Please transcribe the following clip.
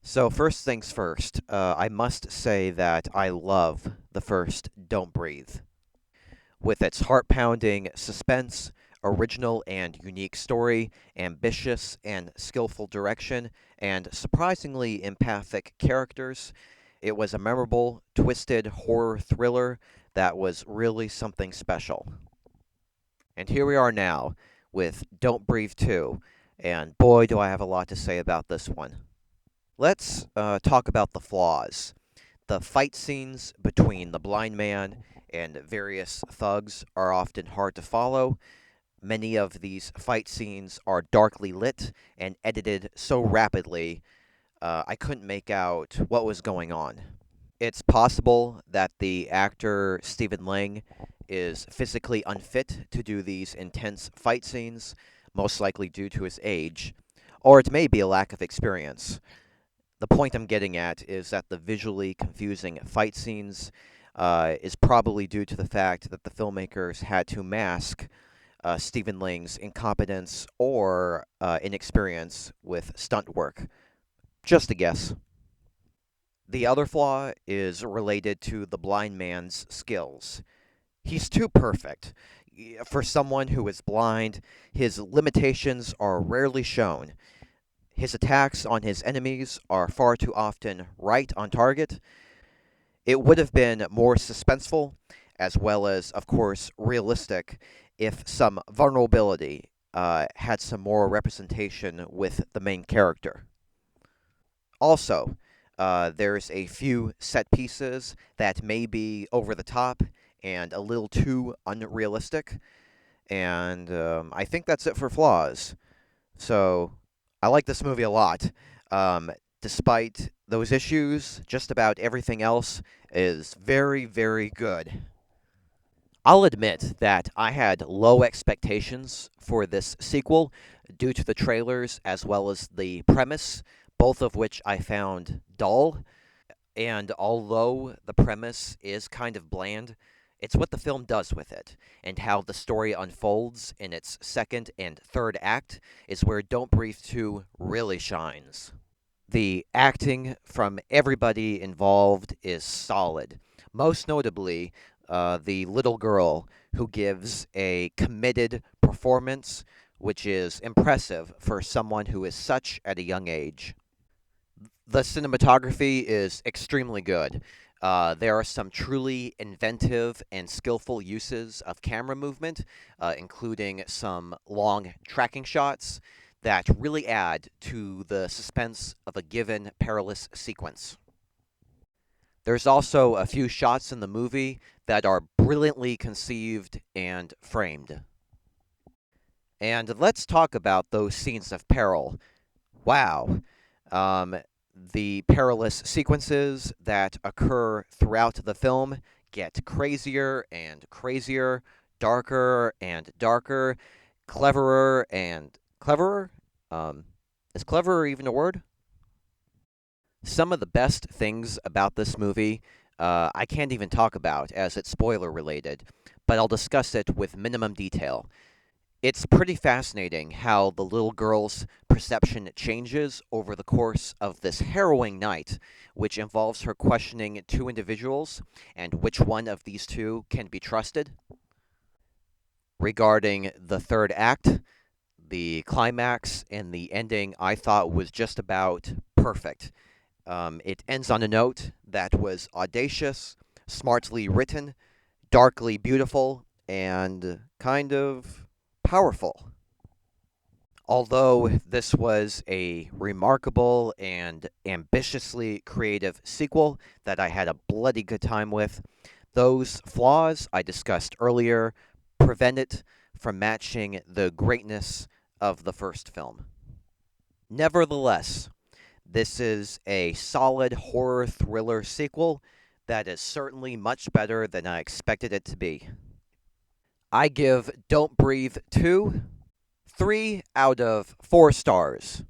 So, first things first, I must say that I love the first Don't Breathe. With its heart pounding suspense, original and unique story, ambitious and skillful direction, and surprisingly empathic characters, it was a memorable, twisted horror thriller that was really something special. And here we are now with Don't Breathe 2, and boy, do I have a lot to say about this one. Let's talk about the flaws. The fight scenes between the blind man and various thugs are often hard to follow. Many of these fight scenes are darkly lit and edited so rapidly, I couldn't make out what was going on. It's possible that the actor Stephen Lang is physically unfit to do these intense fight scenes, most likely due to his age, or it may be a lack of experience. The point I'm getting at is that the visually confusing fight scenes is probably due to the fact that the filmmakers had to mask Stephen Lang's incompetence or inexperience with stunt work. Just a guess. The other flaw is related to the blind man's skills. He's too perfect. For someone who is blind, his limitations are rarely shown. His attacks on his enemies are far too often right on target. It would have been more suspenseful, as well as, of course, realistic, if some vulnerability had some more representation with the main character. Also, there's a few set pieces that may be over the top and a little too unrealistic, and I think that's it for flaws. So, I like this movie a lot. Um, Despite those issues, just about everything else is very, very good. I'll admit that I had low expectations for this sequel due to the trailers as well as the premise, both of which I found dull. And although the premise is kind of bland, it's what the film does with it, and how the story unfolds in its second and third act is where Don't Breathe 2 really shines. The acting from everybody involved is solid. Most notably, the little girl who gives a committed performance, which is impressive for someone who is such at a young age. The cinematography is extremely good. There are some truly inventive and skillful uses of camera movement, including some long tracking shots that really add to the suspense of a given perilous sequence. There's also a few shots in the movie that are brilliantly conceived and framed. And let's talk about those scenes of peril. Wow. Um, the perilous sequences that occur throughout the film get crazier and crazier, darker and darker, cleverer and cleverer. Um, is cleverer even a word? Some of the best things about this movie I can't even talk about as it's spoiler related, but I'll discuss it with minimum detail. It's pretty fascinating how the little girl's perception changes over the course of this harrowing night, which involves her questioning two individuals and which one of these two can be trusted. Regarding the third act, the climax and the ending I thought was just about perfect. It ends on a note that was audacious, smartly written, darkly beautiful, and kind of powerful. Although this was a remarkable and ambitiously creative sequel that I had a bloody good time with, those flaws I discussed earlier prevent it from matching the greatness of the first film. Nevertheless, this is a solid horror thriller sequel that is certainly much better than I expected it to be. I give Don't Breathe 2 3 out of 4 stars.